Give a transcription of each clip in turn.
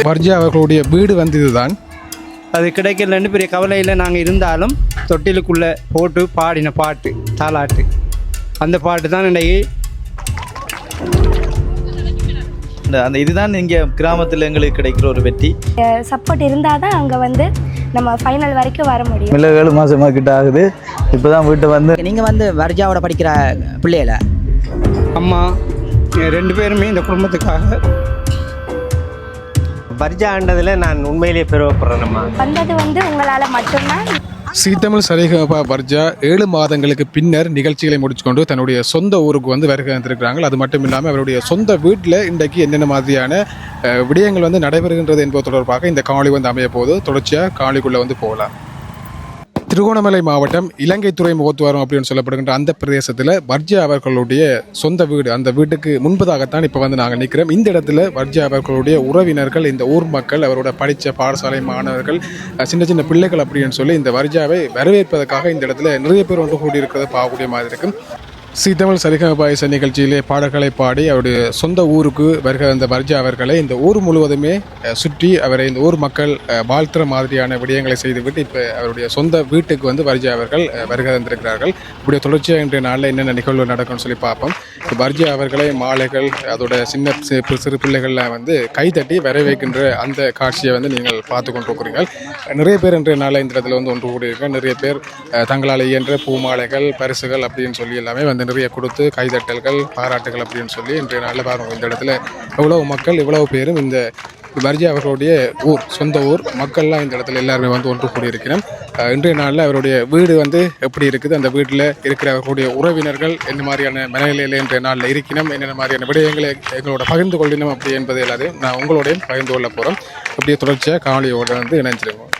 வர்ஜா அவர்களுடைய வீடு வந்து இதுதான். அது கிடைக்கலன்னு பெரிய கவலையில் நாங்கள் இருந்தாலும் தொட்டிலுக்குள்ளே போட்டு பாடின பாட்டு தாலாட்டு, அந்த பாட்டு தான் இன்றைக்கி அந்த இதுதான் இங்கே கிராமத்தில் எங்களுக்கு கிடைக்கிற ஒரு வெற்றி. சப்போர்ட் இருந்தால் தான் அங்கே வந்து நம்ம ஃபைனல் வரைக்கும் வர முடியும். இல்லை 7 மாதமாக கிட்ட ஆகுது. இப்போ தான் வீட்டை வந்து நீங்கள் வந்து வர்ஜாவோட படிக்கிற பிள்ளையில அம்மா 2 பேருமே இந்த குடும்பத்துக்காக வர்ஜாண்டதில் நான் உண்மையிலேயே பெருமைப்படுறேன்மா. வந்தது வந்து உங்களால் மட்டும்தான். சீத்தமிழ் சரிகமபா வர்ஜா 7 மாதங்களுக்கு பின்னர் நிகழ்ச்சிகளை முடிச்சுக்கொண்டு தன்னுடைய சொந்த ஊருக்கு வந்து வருகை வந்திருக்கிறாங்க. அது மட்டும் இல்லாமல் அவருடைய சொந்த வீட்டில் இன்றைக்கு என்னென்ன மாதிரியான விடயங்கள் வந்து நடைபெறுகின்றது என்பது தொடர்பாக இந்த காணொளி வந்து அமைய போது தொடர்ச்சியாக காணொளிக்குள்ளே வந்து போகலாம். திருகோணமலை மாவட்டம் இலங்கை துறைமுகத்துவாரம் அப்படின்னு சொல்லப்படுகின்ற அந்த பிரதேசத்தில் வர்ஜா அவர்களுடைய சொந்த வீடு, அந்த வீட்டுக்கு முன்பதாகத்தான் இப்போ வந்து நாங்கள் நிற்கிறோம். இந்த இடத்துல வர்ஜா அவர்களுடைய உறவினர்கள், இந்த ஊர் மக்கள், அவரோட படித்த பாடசாலை மாணவர்கள், சின்ன சின்ன பிள்ளைகள் அப்படின்னு சொல்லி இந்த வர்ஜாவை வரவேற்பதற்காக இந்த இடத்துல நிறைய பேர் ஒன்று கூடி இருக்கிறத பார்க்கக்கூடிய மாதிரி இருக்கும். சீத்தமிழ் சரிகமபா இசை நிகழ்ச்சியிலே பாடல்களை பாடி அவருடைய சொந்த ஊருக்கு வருகிற அந்த வர்ஜா அவர்களை இந்த ஊர் முழுவதுமே சுற்றி அவரை இந்த ஊர் மக்கள் வாழ்த்துற மாதிரியான விடயங்களை செய்துவிட்டு இப்போ அவருடைய சொந்த வீட்டுக்கு வந்து வர்ஜா அவர்கள் வருகை தந்திருக்கிறார்கள். இப்படிய தொடர்ச்சியாக இன்றைய நாளில் என்னென்ன நிகழ்வு நடக்கும்னு சொல்லி பார்ப்போம். வர்ஜா அவர்களை மாலைகள், அதோட சின்ன சிறு பிள்ளைகளில் வந்து கைதட்டி வரவேற்கின்ற அந்த காட்சியை வந்து நீங்கள் பார்த்து கொண்டிருக்கிறீர்கள். நிறைய பேர் இன்றைய நாளில் இந்த இடத்துல வந்து ஒன்று கூடியிருக்காங்க. நிறைய பேர் தங்களால் இயன்ற பூமாலைகள், பரிசுகள் அப்படின்னு சொல்லி எல்லாமே வந்து நிறைய கொடுத்து கைதட்டல்கள், பாராட்டுகள் அப்படின்னு சொல்லி இன்றைய நாளில் பாருங்கள். இந்த இடத்துல எவ்வளவு மக்கள், இவ்வளவு பேரும் இந்த வர்ஜா அவர்களுடைய ஊர், சொந்த ஊர் மக்கள்லாம் இந்த இடத்துல எல்லாருமே வந்து ஒன்று கூடியிருக்கிறோம். இன்றைய நாளில் அவருடைய வீடு வந்து எப்படி இருக்குது, அந்த வீட்டில் இருக்கிற அவர்களுடைய உறவினர்கள் என்ன மாதிரியான மனநிலையில் இன்றைய நாளில் இருக்கணும், என்னென்ன மாதிரியான விடயங்களை எங்களோட பகிர்ந்து கொள்ளணும் அப்படி என்பது எல்லாத்தையும் நான் உங்களோடையும் பகிர்ந்து கொள்ள போகிறோம். அப்படியே தொடர்ச்சியாக காணொளியோடு வந்து இணைஞ்சிருவோம்.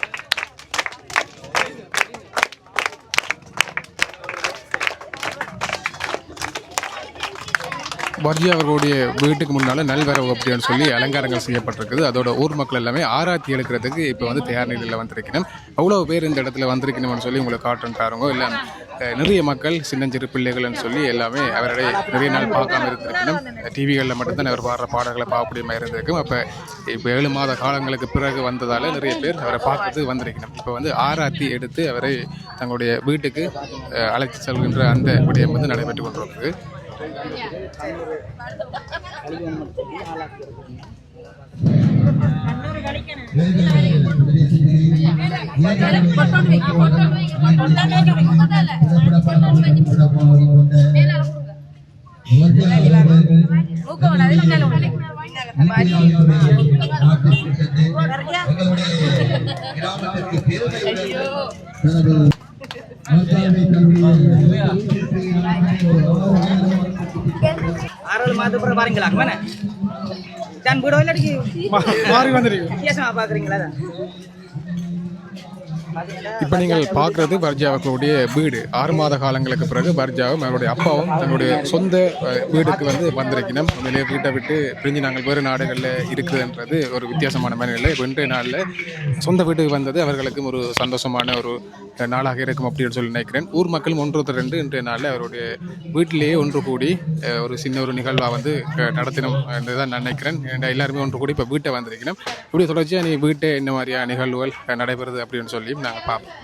வர்ஜா அவர்களுடைய வீட்டுக்கு முன்னால் நல்வரவு அப்படின்னு சொல்லி அலங்காரங்கள் செய்யப்பட்டிருக்குது. அதோட ஊர் மக்கள் எல்லாமே ஆராத்தி எடுக்கிறதுக்கு இப்போ வந்து தயார் நிலையில் வந்திருக்கணும். அவ்வளோ பேர் இந்த இடத்துல வந்திருக்கணும்னு சொல்லி உங்களுக்கு காட்டுன்னு பாருங்க. இல்லை நிறைய மக்கள், சின்னஞ்சிறு பிள்ளைகள்னு சொல்லி எல்லாமே அவருடைய நிறைய நாள் பார்க்காம இருந்திருக்கணும். டிவிகளில் மட்டும்தான் அவர் பாடுற பாடல்களை பார்க்கக்கூடிய மாதிரி இருந்திருக்கும். அப்போ இப்போ 7 மாத காலங்களுக்கு பிறகு வந்ததால் நிறைய பேர் அவரை பார்க்கறதுக்கு வந்திருக்கணும். இப்போ வந்து ஆராத்தி எடுத்து அவரை தங்களுடைய வீட்டுக்கு அழைத்து செல்கின்ற அந்த விடயம் வந்து நடைபெற்று கொண்டிருக்குது. ஆறு மாதம் அப்புறம் பாருங்களா தான் வீடு மாறி வந்துருக்கு வித்தியாசமா பாக்குறீங்களா? இப்போ நீங்கள் பார்க்குறது வர்ஜா அவர்களுடைய வீடு. 6 மாத காலங்களுக்கு பிறகு வர்ஜாவும் அவருடைய அப்பாவும் தன்னுடைய சொந்த வீடுக்கு வந்து வந்திருக்கணும். உண்மையிலேயே வீட்டை விட்டு பிரிஞ்சு நாங்கள் வேறு நாடுகளில் இருக்குதுன்றது ஒரு வித்தியாசமான மனநிலை. இப்போ இன்றைய நாளில் சொந்த வீட்டுக்கு வந்தது அவர்களுக்கும் ஒரு சந்தோஷமான ஒரு நாளாக இருக்கும் அப்படின்னு சொல்லி நினைக்கிறேன். ஊர் மக்களும் 1-2 இன்றைய நாளில் அவருடைய வீட்டிலேயே ஒன்று கூடி ஒரு சின்ன ஒரு நிகழ்வாக வந்து நடத்தினோம் என்று தான் நினைக்கிறேன். எல்லாருமே ஒன்று கூடி இப்போ வீட்டை வந்திருக்கணும். இப்படி தொடர்ச்சியாக நீ வீட்டை என்ன மாதிரியான நிகழ்வுகள் நடைபெறுது அப்படின்னு சொல்லி நாங்கள் பார்ப்போம்.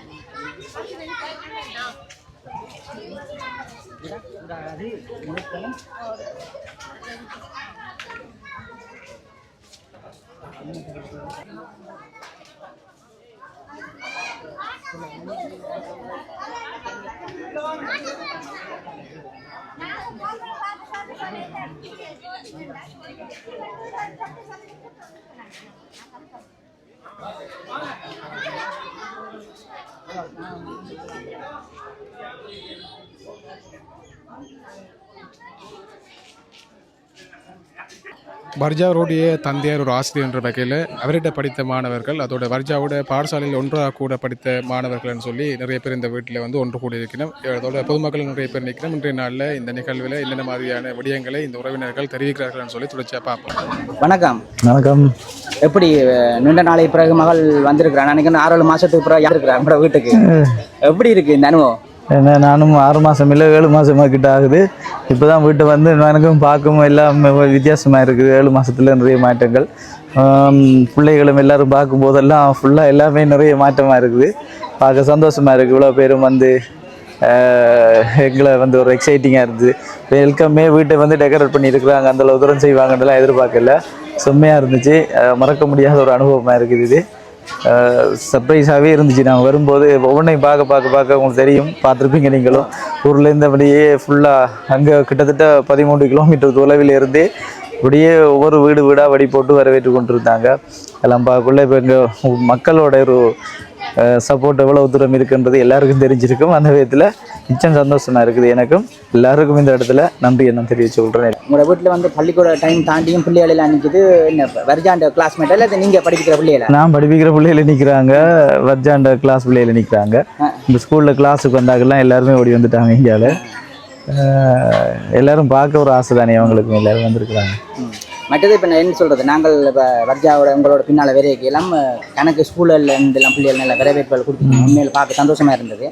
வர்ஜாவுடைய தந்தையார் ஒரு ஆசிரியர் என்ற வகையில் அவர்கிட்ட படித்த மாணவர்கள், அதோட வர்ஜாவோட பாடசாலையில் ஒன்றாக கூட படித்த மாணவர்கள்னு சொல்லி நிறைய பேர் இந்த வீட்டில் வந்து ஒன்று கூடி இருக்கணும். அதோட பொதுமக்கள் நிறைய பேர் நிற்கணும். இன்றைய நாளில் இந்த நிகழ்வில் என்னென்ன மாதிரியான விடயங்களை இந்த உறவினர்கள் தெரிவிக்கிறார்கள்னு சொல்லி தொடர்ச்சியாக பார்ப்போம். வணக்கம். வணக்கம். எப்படி நீண்ட நாளை பிறகு மகள் வந்திருக்கிறான்? நினைக்கிறேன் 6-7 மாசத்துக்கு பிறகு இருக்கிறான் வீட்டுக்கு. எப்படி இருக்கு இந்த அனுபவம்? ஏன்னா நானும் 6 மாதம் இல்லை 7 மாதமாக கிட்ட ஆகுது. இப்போ தான் வீட்டை வந்து எனக்கும் பார்க்கவும் எல்லாம் வித்தியாசமாக இருக்குது. 7 மாதத்துல நிறைய மாற்றங்கள். பிள்ளைகளும் எல்லோரும் பார்க்கும்போதெல்லாம் ஃபுல்லாக எல்லாமே நிறைய மாற்றமாக இருக்குது. பார்க்க சந்தோஷமாக இருக்குது. இவ்வளோ பேரும் வந்து எங்களை வந்து ஒரு எக்ஸைட்டிங்காக இருந்துச்சு. வெல்கம்மே வீட்டை வந்து டெக்கரேட் பண்ணியிருக்கிறாங்க. அந்தளவு தூரம் செய்வாங்கன்றலாம் எதிர்பார்க்கல. செம்மையாக இருந்துச்சு. மறக்க முடியாத ஒரு அனுபவமாக இருக்குது. இது சர்ப்ரைஸாகவே இருந்துச்சு. நாங்கள் வரும்போது ஒவ்வொன்றையும் பார்க்க உங்களுக்கு தெரியும், பார்த்துருப்பீங்க நீங்களும். ஊர்லேருந்து அப்படியே ஃபுல்லாக அங்கே கிட்டத்தட்ட 13 கிலோமீட்டர் தொலைவில் இருந்து அப்படியே ஒவ்வொரு வீடாக வடி போட்டு வரவேற்று கொண்டு இருந்தாங்க. எல்லாம் பார்க்கக்குள்ள இப்போ எங்கள் மக்களோட ஒரு சப்போர்ட் எவ்வளோ தூரம் இருக்குன்றது எல்லாருக்கும் தெரிஞ்சிருக்கும். அந்த விதத்தில் நிச்சயம் சந்தோஷமாக இருக்குது. எனக்கும் எல்லாருக்கும் இந்த இடத்துல நன்றி என்ன தெரிவிச்சு சொல்கிறேன். உங்களோட வீட்டில் வந்து பள்ளிக்கூட டைம் தாண்டியும் பிள்ளைகள் எல்லாம் நிற்கிது. என்ன வர்ஜாண்ட கிளாஸ்மேட் இல்லை நீங்கள் படிக்கிற பிள்ளைகள? நான் படிப்பிக்கிற பிள்ளைகள் நிற்கிறாங்க, வர்ஜாண்ட கிளாஸ் பிள்ளைகள் நிற்கிறாங்க. இந்த ஸ்கூலில் கிளாஸுக்கு வந்தாக்கெல்லாம் எல்லாருமே ஓடி வந்துட்டாங்க. இந்தியாவில் எல்லாரும் பார்க்க ஒரு ஆசை தானே அவங்களுக்கும், எல்லாரும் வந்திருக்கிறாங்க. மற்றது இப்போ நான் என்ன சொல்கிறது, நாங்கள் இப்போ வர்ஜாவோட உங்களோட பின்னால் விரைக்கு எல்லாம் கணக்கு ஸ்கூலில் இருந்தெல்லாம் பிள்ளைகள் நல்ல வரவேற்புகள் கொடுத்துருக்கோம். உண்மையில் பார்க்க சந்தோஷமாக இருந்தது.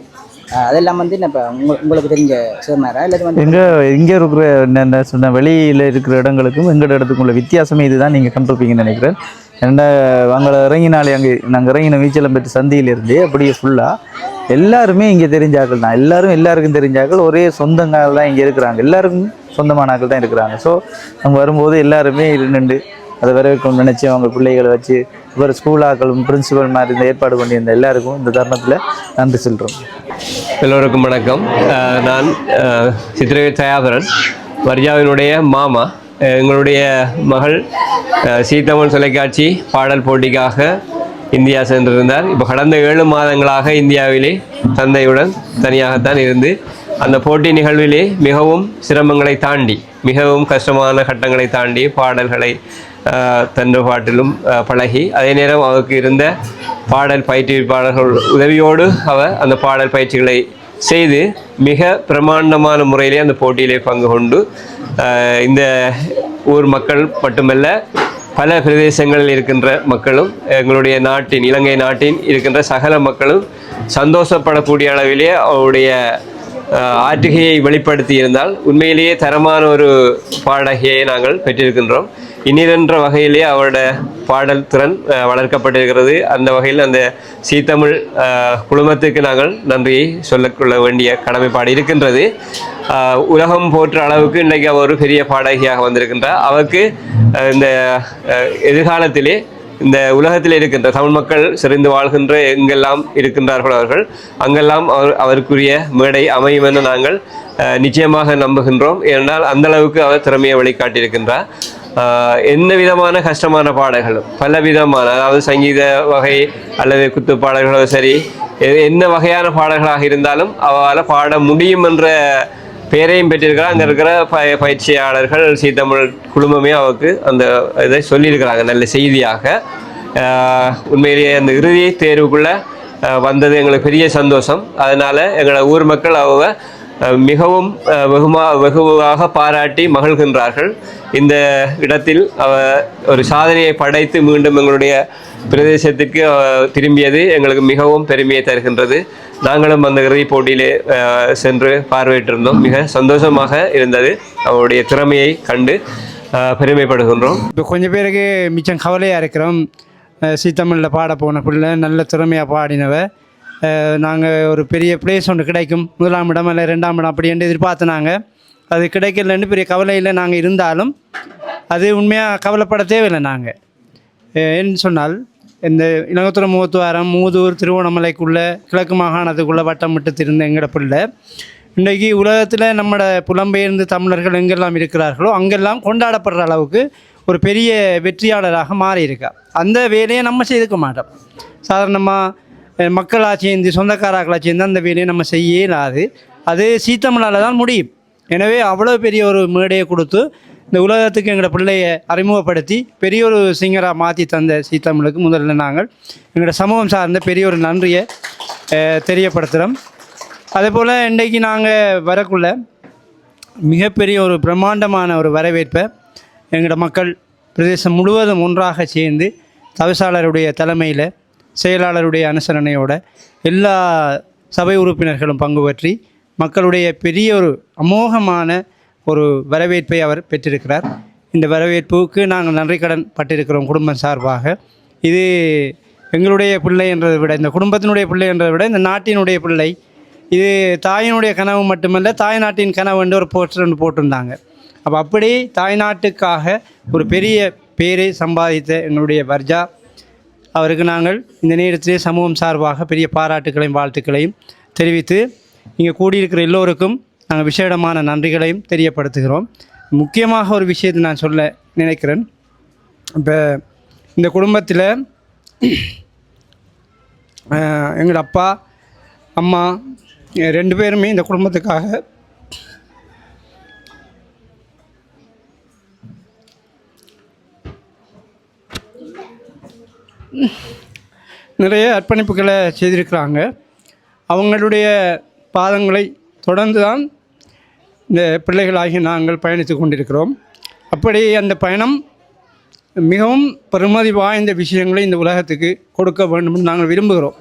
அதெல்லாம் வந்து இப்போ உங்களுக்கு தெரிஞ்ச சேர்மாரா இல்லை வந்து இங்கே இருக்கிற என்ன சொன்ன வெளியில் இருக்கிற இடங்களுக்கும் எங்களோட இடத்துக்கும் உள்ள வித்தியாசமே இதுதான் நீங்கள் கண்டிருப்பீங்கன்னு நினைக்கிறேன். ஏன்னா அங்கே இறங்கினாலே நாங்கள் இறங்கின வீச்சலம் பெற்று சந்தியிலிருந்து அப்படியே ஃபுல்லாக எல்லாருமே இங்கே தெரிஞ்சாக்கள் தான். எல்லாருக்கும் தெரிஞ்சாக்கள். ஒரே சொந்தங்கள் தான் இங்கே இருக்கிறாங்க. எல்லாருக்கும் சொந்தமானாக்கள் தான் இருக்கிறாங்க. ஸோ அவங்க வரும்போது எல்லாருமே நின்று அதை வரவேற்கணும்னு நினச்சி அவங்க பிள்ளைகளை வச்சு இவர் ஸ்கூலாக்களும் பிரின்சிபல் மாதிரி இந்த ஏற்பாடு பண்ணியிருந்த எல்லாருக்கும் இந்த தருணத்தில் நன்றி சொல்கிறோம். எல்லோருக்கும் வணக்கம். நான் சித்திரவி தயாபரன், வர்ஜாவினுடைய மாமா. எங்களுடைய மகள் சீத்தமிழ் தொலைக்காட்சி பாடல் போட்டிக்காக இந்தியா சென்றிருந்தார். இப்போ கடந்த 7 மாதங்களாக இந்தியாவிலே தந்தையுடன் தனியாகத்தான் இருந்து அந்த போட்டி நிகழ்விலே மிகவும் சிரமங்களை தாண்டி, மிகவும் கஷ்டமான கட்டங்களை தாண்டி பாடல்களை தன்ற பாட்டிலும் பழகி, அதே நேரம் அவருக்கு இருந்த பாடல் பயிற்றுவிப்பாளர்கள் உதவியோடு அவர் அந்த பாடல் பயிற்சிகளை செய்து மிக பிரமாண்டமான முறையிலே அந்த போட்டியிலே பங்கு கொண்டு இந்த ஊர் மக்கள் மட்டுமல்ல பல பிரதேசங்களில் இருக்கின்ற மக்களும் எங்களுடைய நாட்டின் இலங்கை நாட்டின் இருக்கின்ற சகல மக்களும் சந்தோஷப்படக்கூடிய அளவிலே அவருடைய ஆற்றுகையை வெளிப்படுத்தி இருந்தால் உண்மையிலேயே தரமான ஒரு பாடகியை நாங்கள் பெற்றிருக்கின்றோம். இனிதென்ற வகையிலே அவரோட பாடல் திறன் வளர்க்கப்பட்டிருக்கிறது. அந்த வகையில் அந்த சீத்தமிழ் குழுமத்துக்கு நாங்கள் நன்றியை சொல்லிக்கொள்ள வேண்டிய கடமைப்பாடு இருக்கின்றது. உலகம் போற்ற அளவுக்கு இன்றைக்கு அவர் ஒரு பெரிய பாடகியாக வந்திருக்கின்றார். அவருக்கு இந்த எதிர்காலத்திலே இந்த உலகத்தில் இருக்கின்ற தமிழ் மக்கள் சிறந்து வாழ்கின்ற எங்கெல்லாம் இருக்கின்றார்கள் அவர்கள் அங்கெல்லாம் அவருக்குரிய மேடை அமையும் என நாங்கள் நிச்சயமாக நம்புகின்றோம். ஏனென்றால் அந்த அளவுக்கு அவர் திறமையை வழிகாட்டியிருக்கின்றார். எந்த விதமான கஷ்டமான பாடல்களும் பல விதமான, அதாவது சங்கீத வகை அல்லது குத்து பாடல்களோ சரி, என்ன வகையான பாடல்களாக இருந்தாலும் அவரால் பாட முடியும் என்ற பெயரையும் பெற்றிருக்கிறார். அங்கே இருக்கிற பயிற்சியாளர்கள் சீத்தமிழ் குழுமமே அவருக்கு அந்த இதை சொல்லியிருக்கிறாங்க நல்ல செய்தியாக. உண்மையிலேயே அந்த இறுதி தேர்வுக்குள்ளே வந்தது எங்களுக்கு பெரிய சந்தோஷம். அதனால் எங்களை ஊர் மக்கள் அவங்க மிகவும் வெகுவாக பாராட்டி மகிழ்கின்றார்கள். இந்த இடத்தில் ஒரு சாதனையை படைத்து மீண்டும் எங்களுடைய பிரதேசத்துக்கு திரும்பியது எங்களுக்கு மிகவும் பெருமையை தருகின்றது. நாங்களும் அந்த இறுதி போட்டியிலே சென்று பார்வையிட்டிருந்தோம். மிக சந்தோஷமாக இருந்தது. அவருடைய திறமையை கண்டு பெருமைப்படுகின்றோம். இப்போ கொஞ்சம் பேருக்கு மிச்சம் கவலையாக இருக்கிறோம். சீத்தமிழில் பாட போன பிள்ளை நல்ல திறமையாக பாடினவ. நாங்கள் ஒரு பெரிய ப்ளேஸ் ஒன்று கிடைக்கும், 1ஆம் இடம் இல்லை 2ஆம் இடம் அப்படி என்று எதிர்பார்த்துனாங்க. அது கிடைக்கலன்னு பெரிய கவலையில் நாங்கள் இருந்தாலும் அது உண்மையாக கவலைப்பட தேவையில்லை. நாங்கள் ஏன்னு சொன்னால் இந்த இலங்கத்துறை முகத்துவாரம் மூதூர் திருவோணமலைக்குள்ளே கிழக்கு மாகாணத்துக்குள்ளே வட்டம் விட்டு திருந்த எங்களோட பிள்ளை இன்றைக்கி உலகத்தில் நம்மளோட புலம்பெயர்ந்து தமிழர்கள் எங்கெல்லாம் இருக்கிறார்களோ அங்கெல்லாம் கொண்டாடப்படுற அளவுக்கு ஒரு பெரிய வெற்றியாளராக மாறியிருக்கா. அந்த வேலையை நம்ம செய்துக்க மாட்டோம். சாதாரணமாக மக்களாக சேர்ந்து சொந்தக்காரர்களாக சேர்ந்து அந்த வேலையை நம்ம செய்ய இயலாது. அது சீத்தமிழால் தான் முடியும். எனவே அவ்வளோ பெரிய ஒரு மேடையை கொடுத்து இந்த உலகத்துக்கு எங்களோட பிள்ளையை அறிமுகப்படுத்தி பெரிய ஒரு சிங்கராக மாற்றி தந்த சீத்தமிழுக்கு முதல்ல நாங்கள் எங்களோட சமூகம் சார்ந்த பெரிய ஒரு நன்றியை தெரியப்படுத்துகிறோம். அதே போல் இன்றைக்கு நாங்கள் வரக்குள்ள மிகப்பெரிய ஒரு பிரம்மாண்டமான ஒரு வரவேற்பை எங்களோட மக்கள் பிரதேசம் முழுவதும் ஒன்றாக சேர்ந்து தவிசாளருடைய தலைமையில் செயலாளருடைய அனுசரணையோட எல்லா சபை உறுப்பினர்களும் பங்கு பற்றி மக்களுடைய பெரிய ஒரு அமோகமான ஒரு வரவேற்பை அவர் பெற்றிருக்கிறார். இந்த வரவேற்புக்கு நாங்கள் நன்றி கடன் பட்டிருக்கிறோம் குடும்பம் சார்பாக. இது எங்களுடைய பிள்ளை என்றதை விட, இந்த குடும்பத்தினுடைய பிள்ளை என்றதை விட இந்த நாட்டினுடைய பிள்ளை. இது தாயினுடைய கனவு மட்டுமல்ல, தாய் நாட்டின் கனவு என்று ஒரு போஸ்டர் ஒன்று போட்டிருந்தாங்க. அப்போ அப்படி தாய்நாட்டுக்காக ஒரு பெரிய பேரை சம்பாதித்த எங்களுடைய வர்ஜா அவருக்கு நாங்கள் இந்த நேரத்திலே சமூகம் சார்பாக பெரிய பாராட்டுக்களையும் வாழ்த்துக்களையும் தெரிவித்து இங்கே கூடியிருக்கிற எல்லோருக்கும் நாங்கள் விசேடமான நன்றிகளையும் தெரியப்படுத்துகிறோம். முக்கியமாக ஒரு விஷயத்தை நான் சொல்ல நினைக்கிறேன். இப்போ இந்த குடும்பத்தில் எங்கள் அப்பா அம்மா 2 பேருமே இந்த குடும்பத்துக்காக நிறைய அர்ப்பணிப்புகளை செய்திருக்கிறாங்க. அவங்களுடைய பாதங்களை தொடர்ந்து தான் இந்த பிள்ளைகளாகி நாங்கள் பயணித்து கொண்டிருக்கிறோம். அப்படி அந்த பயணம் மிகவும் பெருமதி வாய்ந்த விஷயங்களை இந்த உலகத்துக்கு கொடுக்க வேண்டும் என்று நாங்கள் விரும்புகிறோம்.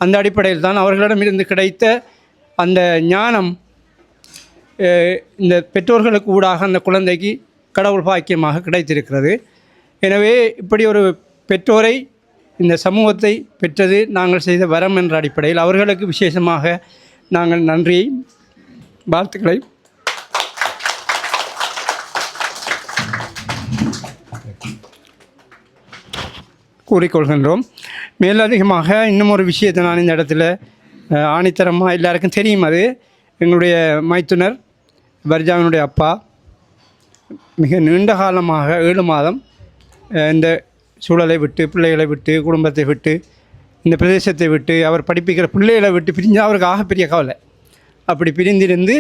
அந்த அடிப்படையில் தான் அவர்களிடமிருந்து கிடைத்த அந்த ஞானம் இந்த பெற்றோர்களுக்கு ஊடாக அந்த குழந்தைக்கு கடவுள் பாக்கியமாக கிடைத்திருக்கிறது. எனவே இப்படி ஒரு பெற்றோரை இந்த சமூகத்தை பெற்றது நாங்கள் செய்த வரம் என்ற அடிப்படையில் அவர்களுக்கு விசேஷமாக நாங்கள் நன்றியை வாழ்த்துக்களை கூறிக்கொள்கின்றோம். மேலதிகமாக இன்னும் ஒரு விஷயத்தை நான் இந்த இடத்துல ஆணித்தரமாக எல்லாருக்கும் தெரியும். அது எங்களுடைய மைத்துனர் வர்ஜாவினுடைய அப்பா மிக நீண்ட காலமாக 7 மாதம் இந்த சூழலை விட்டு, பிள்ளைகளை விட்டு, குடும்பத்தை விட்டு, இந்த பிரதேசத்தை விட்டு, அவர் படிப்பிக்கிற பிள்ளைகளை விட்டு பிரிஞ்சு அவருக்கு ஆகப்பெரிய கவலை. அப்படி பிரிந்திருந்து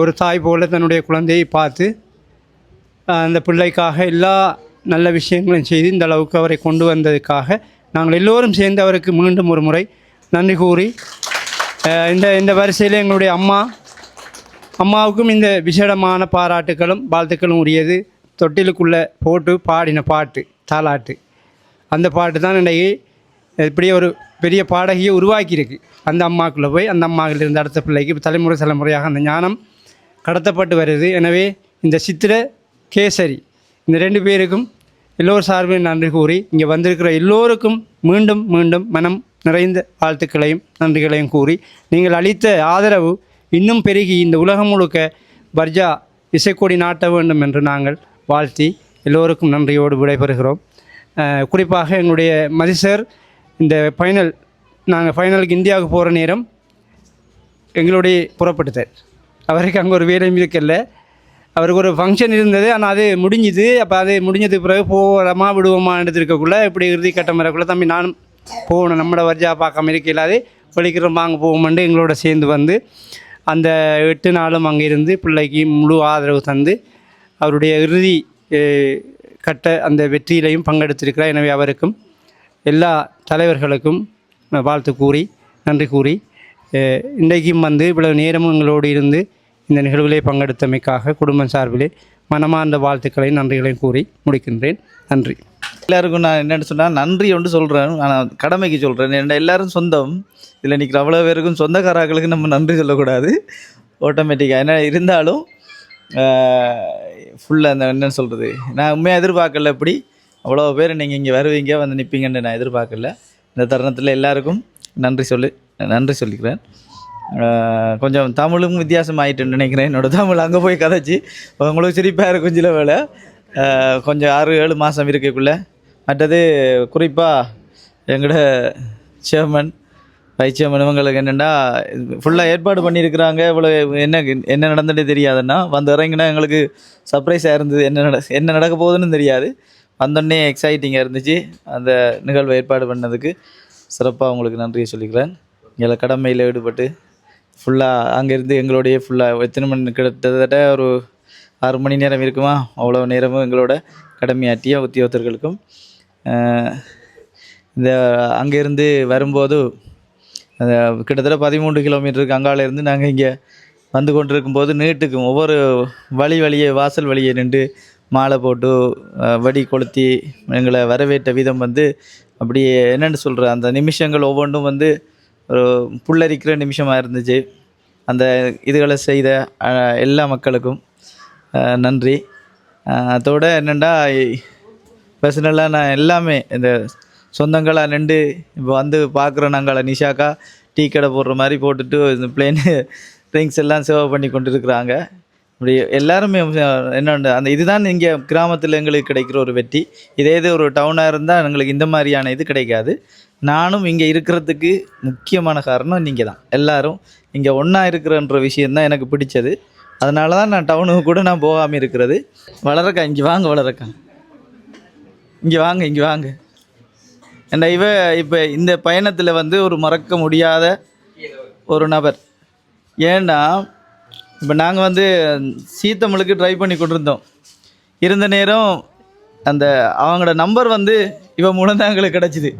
ஒரு தாய் போல தன்னுடைய குழந்தையை பார்த்து அந்த பிள்ளைக்காக எல்லா நல்ல விஷயங்களும் செய்து இந்த அளவுக்கு அவரை கொண்டு வந்ததுக்காக நாங்கள் எல்லோரும் சேர்ந்து அவருக்கு மீண்டும் ஒரு முறை நன்றி கூறி இந்த வரிசையில் எங்களுடைய அம்மாவுக்கும் இந்த விசேடமான பாராட்டுகளும் வாழ்த்துக்களும் உரியது. தொட்டிலுக்குள்ளே போட்டு பாடின பாட்டு தாலாட்டு, அந்த பாட்டு தான் இன்றைக்கி இப்படியே ஒரு பெரிய பாடகியை உருவாக்கியிருக்கு. அந்த அம்மாவுக்குள்ளே போய் அந்த அம்மாவிலிருந்து அடுத்த பிள்ளைக்கு தலைமுறையாக அந்த ஞானம் கடத்தப்பட்டு வருது. எனவே இந்த சித்திர கேசரி இந்த 2 பேருக்கும் எல்லோரும் சார்பில் நன்றி கூறி இங்கே வந்திருக்கிற எல்லோருக்கும் மீண்டும் மீண்டும் மனம் நிறைந்த வாழ்த்துக்களையும் நன்றிகளையும் கூறி நீங்கள் அளித்த ஆதரவு இன்னும் பெருகி இந்த உலகம் முழுக்க வர்ஜா இசைக்கொடி நாட்ட வேண்டும் என்று நாங்கள் வாழ்த்தி எல்லோருக்கும் நன்றியோடு விடைபெறுகிறோம். குறிப்பாக எங்களுடைய மதிசர் இந்த நாங்கள் ஃபைனலுக்கு இந்தியாவுக்கு போகிற நேரம் எங்களுடைய புறப்பட்டுட்டார். அவருக்கு அங்கே ஒரு வேலையும் இருக்கல. அவருக்கு ஒரு ஃபங்க்ஷன் இருந்தது, ஆனால் அது முடிஞ்சுது. அப்போ அது முடிஞ்சதுக்கு பிறகு போகிறோமா விடுவோமான்றது இருக்கக்குள்ளே இப்படி இறுதி கட்டம் வரக்குள்ளே தம்பி நானும் போகணும், நம்மளோட வர்ஜா பார்க்காம இருக்க இல்லாது வெளிக்கிறோம் வாங்க போவோம்ட்டு எங்களோட சேர்ந்து வந்து அந்த 8 நாளும் அங்கே இருந்து பிள்ளைக்கு முழு ஆதரவு தந்து அவருடைய இறுதி கட்ட அந்த வெற்றியிலையும் பங்கெடுத்திருக்கிறார். எனவே அவருக்கும் எல்லா தலைவர்களுக்கும் வாழ்த்து கூறி நன்றி கூறி இன்றைக்கும் வந்து இவ்வளவு நேரமும் எங்களோடு இருந்து இந்த நிகழ்விலே பங்கெடுத்தமைக்காக குடும்பம் சார்பிலே மனமார்ந்த வாழ்த்துக்களை நன்றிகளையும் கூறி முடிக்கின்றேன். நன்றி. எல்லாருக்கும் நான் என்னென்னு சொன்னால் நன்றி ஒன்று சொல்கிறேன், ஆனால் கடமைக்கு சொல்கிறேன். என்ன எல்லோரும் சொந்தம் இதில் நிற்கிற அவ்வளோ பேருக்கும் சொந்தக்காரர்களுக்கு நம்ம நன்றி சொல்லக்கூடாது ஆட்டோமேட்டிக்காக. என்ன இருந்தாலும் ஃபுல்லாக அந்த என்னென்னு சொல்கிறது, நான் உண்மையாக எதிர்பார்க்கல. எப்படி அவ்வளோ பேர் நீங்கள் இங்கே வருவீங்க வந்து நிற்பீங்கன்னு நான் எதிர்பார்க்கல. இந்த தருணத்தில் எல்லாருக்கும் நன்றி சொல்லிக்கிறேன். கொஞ்சம் தமிழும் வித்தியாசம் ஆகிட்டுன்னு நினைக்கிறேன். என்னோடய தமிழ் அங்கே போய் கதைச்சி உங்களுக்கு சிரிப்பாக இருக்கும் சில வேலை. கொஞ்சம் 6-7 மாதம் இருக்கக்குள்ளே. மற்றது குறிப்பாக எங்களோட சேர்மன் வைஸ் சேர்மன் இவங்களுக்கு என்னென்னா ஃபுல்லாக ஏற்பாடு பண்ணியிருக்கிறாங்க. இவ்வளோ என்ன நடந்துகிட்டே தெரியாதுன்னா வந்து இறங்கினா எங்களுக்கு சர்ப்ரைஸாக இருந்தது. என்ன நடக்க போகுதுன்னு தெரியாது. வந்தோடனே எக்ஸைட்டிங்காக இருந்துச்சு. அந்த நிகழ்வை ஏற்பாடு பண்ணதுக்கு சிறப்பாக உங்களுக்கு நன்றியை சொல்லிக்கிறேன். எங்களை கடமையில் ஈடுபட்டு ஃபுல்லாக அங்கேருந்து எங்களுடைய ஃபுல்லாக எத்தனை மணி கிட்டத்தட்ட ஒரு 6 மணி நேரம் இருக்குமா, அவ்வளோ நேரமும் எங்களோட கடமையாற்றிய உத்தியோகத்தர்களுக்கும் இந்த அங்கேருந்து வரும்போது கிட்டத்தட்ட 13 கிலோமீட்டருக்கு அங்காலேருந்து நாங்கள் இங்கே வந்து கொண்டிருக்கும்போது நீட்டுக்கும் ஒவ்வொரு வழியே வாசல் வழியே நின்று மாலை போட்டு வடி கொளுத்தி எங்களை வரவேற்ற விதம் வந்து அப்படியே என்னென்னு சொல்கிற அந்த நிமிஷங்கள் ஒவ்வொன்றும் வந்து ஒரு புல்லரிக்கிற நிமிஷமாக இருந்துச்சு. அந்த இதுகளை செய்த எல்லா மக்களுக்கும் நன்றி. அதோடு என்னென்னா பர்சனலாக நான் எல்லாமே இந்த சொந்தங்களாக நின்று இப்போ வந்து பார்க்குறோம். நாங்கள் நிஷாக்கா டீ கடை போடுற மாதிரி போட்டுட்டு இந்த பிளேன் ட்ரிங்க்ஸ் எல்லாம் சேவ் பண்ணி கொண்டு இருக்கிறாங்க. இப்படி எல்லாருமே என்னென்ன அந்த இதுதான் இங்கே கிராமத்தில் எங்களுக்கு கிடைக்கிற ஒரு வெற்றி. இது ஒரு டவுனாக இருந்தால் எங்களுக்கு இந்த மாதிரியான இது கிடைக்காது. நானும் இங்கே இருக்கிறதுக்கு முக்கியமான காரணம் நீங்கள் தான். எல்லோரும் இங்கே ஒன்றா இருக்கிறன்ற விஷயந்தான் எனக்கு பிடிச்சது. அதனால தான் நான் டவுனுக்கு கூட நான் போகாமல் இருக்கிறது. வளரக்கா இங்கே வாங்க, வளரக்கா இங்கே வாங்க. ஏன்னா இப்போ இந்த பயணத்தில் வந்து ஒரு மறக்க முடியாத ஒரு நபர். ஏன்னா இப்போ நாங்கள் வந்து சீத்தமிழுக்கு ட்ரை பண்ணி கொண்டிருந்தோம். இருந்த நேரம் அந்த அவங்களோட நம்பர் வந்து மூலம் தான் எங்களுக்கு கிடச்சிது.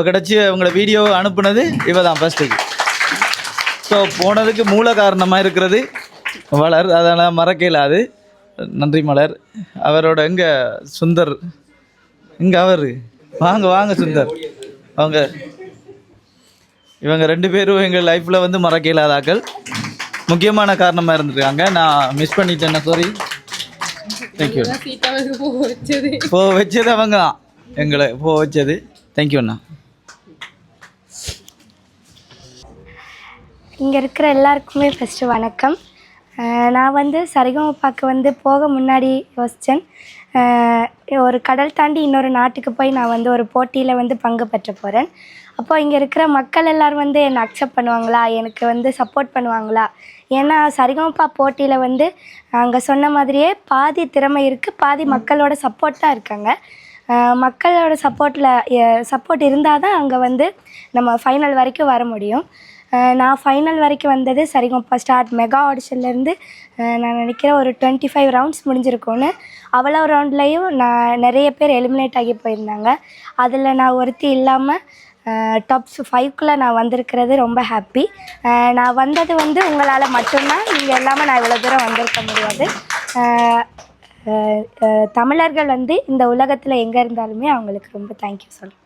கிடச்சி அவங்களோட வீடியோ அனுப்புனது தான் ஃபஸ்ட்டுக்கு. ஸோ போனதுக்கு மூல காரணமாக இருக்கிறது மலர். அதனால் மறக்க இயலாது. நன்றி மலர். அவரோட எங்கே சுந்தர் இங்கே அவர் வாங்க சுந்தர். இவங்க 2 பேரும் எங்கள் லைஃப்பில் வந்து மறக்க இயலாதாக்கள். முக்கியமான காரணமாக இருந்திருக்காங்க. நான் மிஸ் பண்ணிட்டேன்னா சாரி. தேங்க்யூ. போக வச்சது அவங்க தான், எங்களை போக வச்சது. தேங்க்யூ அண்ணா. இங்கே இருக்கிற எல்லாருக்குமே ஃபஸ்ட்டு வணக்கம். நான் வந்து சரிகமபாக்கு வந்து போக முன்னாடி யோசித்தேன், ஒரு கடல் தாண்டி இன்னொரு நாட்டுக்கு போய் நான் வந்து ஒரு போட்டியில் வந்து பங்கு பெற்ற போகிறேன். அப்போ இங்கே இருக்கிற மக்கள் எல்லோரும் வந்து என்னை அக்செப்ட் பண்ணுவாங்களா, எனக்கு வந்து சப்போர்ட் பண்ணுவாங்களா? ஏன்னா சரிகமபா போட்டியில் வந்து அங்கே சொன்ன மாதிரியே பாதி திறமை இருக்குது, பாதி மக்களோட சப்போர்ட்டாக இருக்காங்க. மக்களோட சப்போர்ட் இருந்தால் தான் அங்கே வந்து நம்ம ஃபைனல் வரைக்கும் வர முடியும். நான் ஃபைனல் வரைக்கும் வந்தது சரிகமபா ஸ்டார்ட் மெகா ஆடிஷன்லேருந்து நான் நினைக்கிறேன் ஒரு 25 ரவுண்ட்ஸ் முடிஞ்சிருக்கோன்னு. அவ்வளோ ரவுண்ட்லேயும் நான் நிறைய பேர் எலிமினேட் ஆகி போயிருந்தாங்க. அதில் நான் ஒருத்தி இல்லாமல் டாப் 5க்குள்ளே நான் வந்திருக்கிறது ரொம்ப ஹாப்பி. நான் வந்தது வந்து உங்களால் மட்டும்தான். நீங்கள் எல்லாமே நான் இவ்வளோ தூரம் வந்திருக்க முடியாது. தமிழர்கள் வந்து இந்த உலகத்தில் எங்கே இருந்தாலுமே அவங்களுக்கு ரொம்ப தேங்க்யூ சொல்கிறேன்.